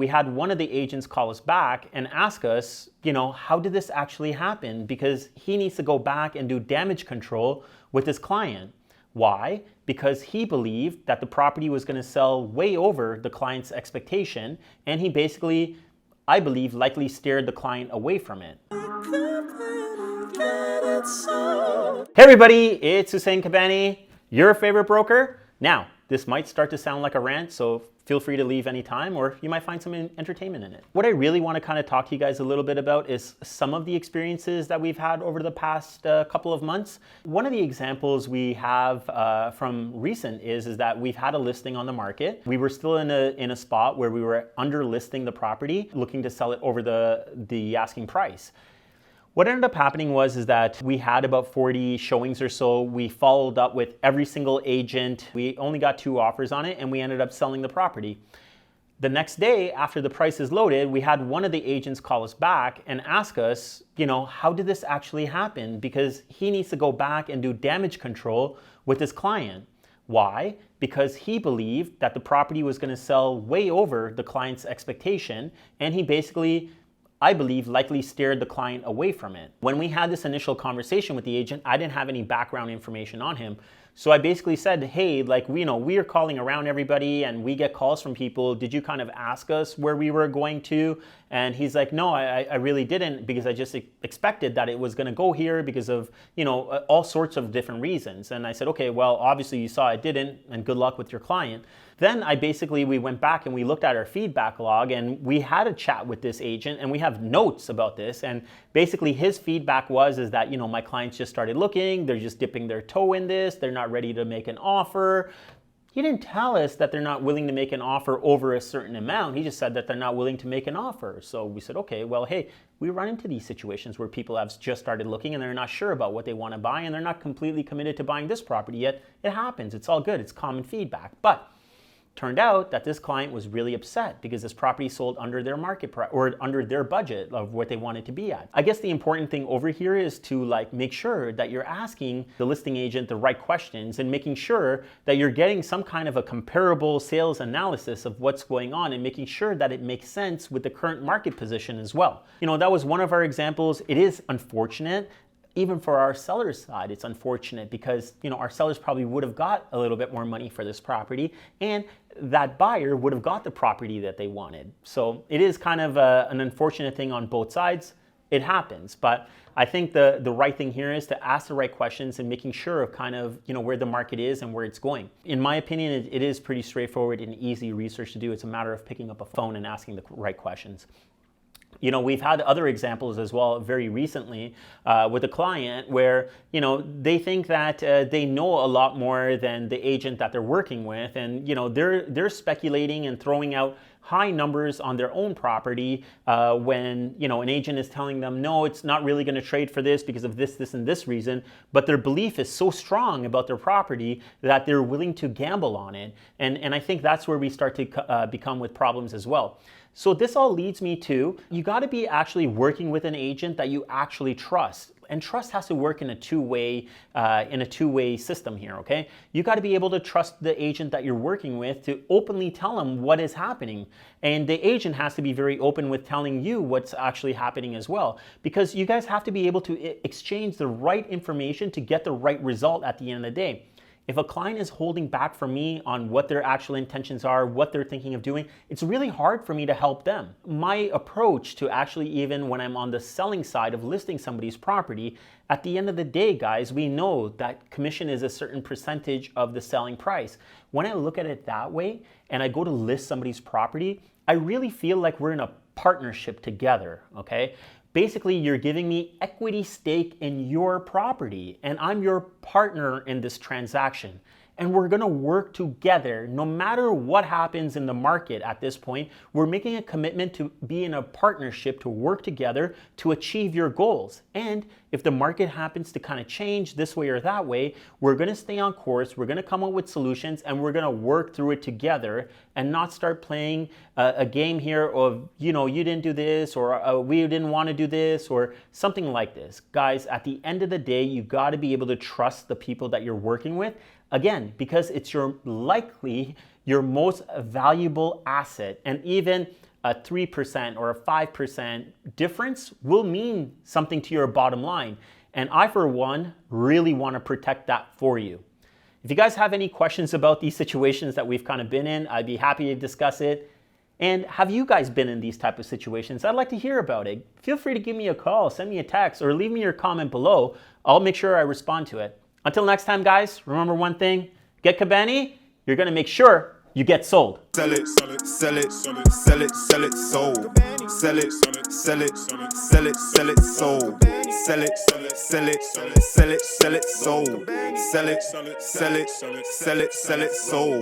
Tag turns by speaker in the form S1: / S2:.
S1: we had one of the agents call us back and ask us, how did this actually happen? Because he needs to go back and do damage control with his client. Why? Because he believed that the property was going to sell way over the client's expectation, and he basically, I believe, likely steered the client away from it. Hey everybody, it's Hussein Kabani, your favorite broker. Now, this might start to sound like a rant, so feel free to leave anytime, or you might find some entertainment in it. What I really want to kind of talk to you guys a little bit about is some of the experiences that we've had over the past couple of months. One of the examples we have from recent is that we've had a listing on the market. We were still in a spot where we were under listing the property, looking to sell it over the asking price. What ended up happening is that we had about 40 showings or so. We followed up with every single agent. We only got 2 offers on it, and we ended up selling the property. The next day, after the price is loaded, we had one of the agents call us back and ask us, how did this actually happen? Because he needs to go back and do damage control with his client. Why? Because he believed that the property was going to sell way over the client's expectation, and he basically, I believe, likely steered the client away from it. When we had this initial conversation with the agent, I didn't have any background information on him. So I basically said, hey, we are calling around everybody and we get calls from people. Did you kind of ask us where we were going to? And he's like, no, I really didn't, because I just expected that it was going to go here because of, all sorts of different reasons. And I said, okay, well, obviously you saw I didn't, and good luck with your client. Then we went back and we looked at our feedback log, and we had a chat with this agent, and we have notes about this. And basically his feedback is that, my clients just started looking, they're just dipping their toe in this, they're not ready to make an offer. He didn't tell us that they're not willing to make an offer over a certain amount. He just said that they're not willing to make an offer. So we said, okay, well, hey, we run into these situations where people have just started looking and they're not sure about what they want to buy, and they're not completely committed to buying this property yet. It happens. It's all good. It's common feedback. But turned out that this client was really upset because this property sold under their market price, or under their budget of what they wanted to be at. I guess the important thing over here is to make sure that you're asking the listing agent the right questions and making sure that you're getting some kind of a comparable sales analysis of what's going on, and making sure that it makes sense with the current market position as well. That was one of our examples. It is unfortunate. Even for our seller's side, it's unfortunate because, our sellers probably would have got a little bit more money for this property, and that buyer would have got the property that they wanted. So it is kind of an unfortunate thing on both sides. It happens, but I think the right thing here is to ask the right questions and making sure of kind of, where the market is and where it's going. In my opinion, it is pretty straightforward and easy research to do. It's a matter of picking up a phone and asking the right questions. We've had other examples as well very recently with a client where, they think that they know a lot more than the agent that they're working with. And, they're speculating and throwing out high numbers on their own property when, an agent is telling them, no, it's not really going to trade for this because of this, and this reason. But their belief is so strong about their property that they're willing to gamble on it. And I think that's where we start to become with problems as well. So this all leads me to, you got to be actually working with an agent that you actually trust. And trust has to work in a two-way system here, okay? You got to be able to trust the agent that you're working with to openly tell them what is happening. And the agent has to be very open with telling you what's actually happening as well. Because you guys have to be able to exchange the right information to get the right result at the end of the day. If a client is holding back from me on what their actual intentions are, what they're thinking of doing, it's really hard for me to help them. My approach to actually, even when I'm on the selling side of listing somebody's property, at the end of the day, guys, we know that commission is a certain percentage of the selling price. When I look at it that way and I go to list somebody's property, I really feel like we're in a partnership together, okay? Basically, you're giving me equity stake in your property, and I'm your partner in this transaction. And we're gonna work together no matter what happens in the market at this point. We're making a commitment to be in a partnership to work together to achieve your goals. And if the market happens to kind of change this way or that way, we're gonna stay on course, we're gonna come up with solutions, and we're gonna work through it together and not start playing a game here of, you didn't do this, or we didn't want to do this, or something like this. Guys, at the end of the day, you gotta be able to trust the people that you're working with. Again, because it's likely your most valuable asset. And even a 3% or a 5% difference will mean something to your bottom line. And I, for one, really want to protect that for you. If you guys have any questions about these situations that we've kind of been in, I'd be happy to discuss it. And have you guys been in these type of situations? I'd like to hear about it. Feel free to give me a call, send me a text, or leave me your comment below. I'll make sure I respond to it. Until next time, guys, remember one thing. Get Kabani, you're going to make sure you get sold.
S2: Sell it, sell it, sell it, sell it, sell it, sold. Sell it, sell it, sell it, sell it, sold. Sell it, sell it, sell it, sell it, sell it, sold. Sell it, sell it, sell it, sell it, sold.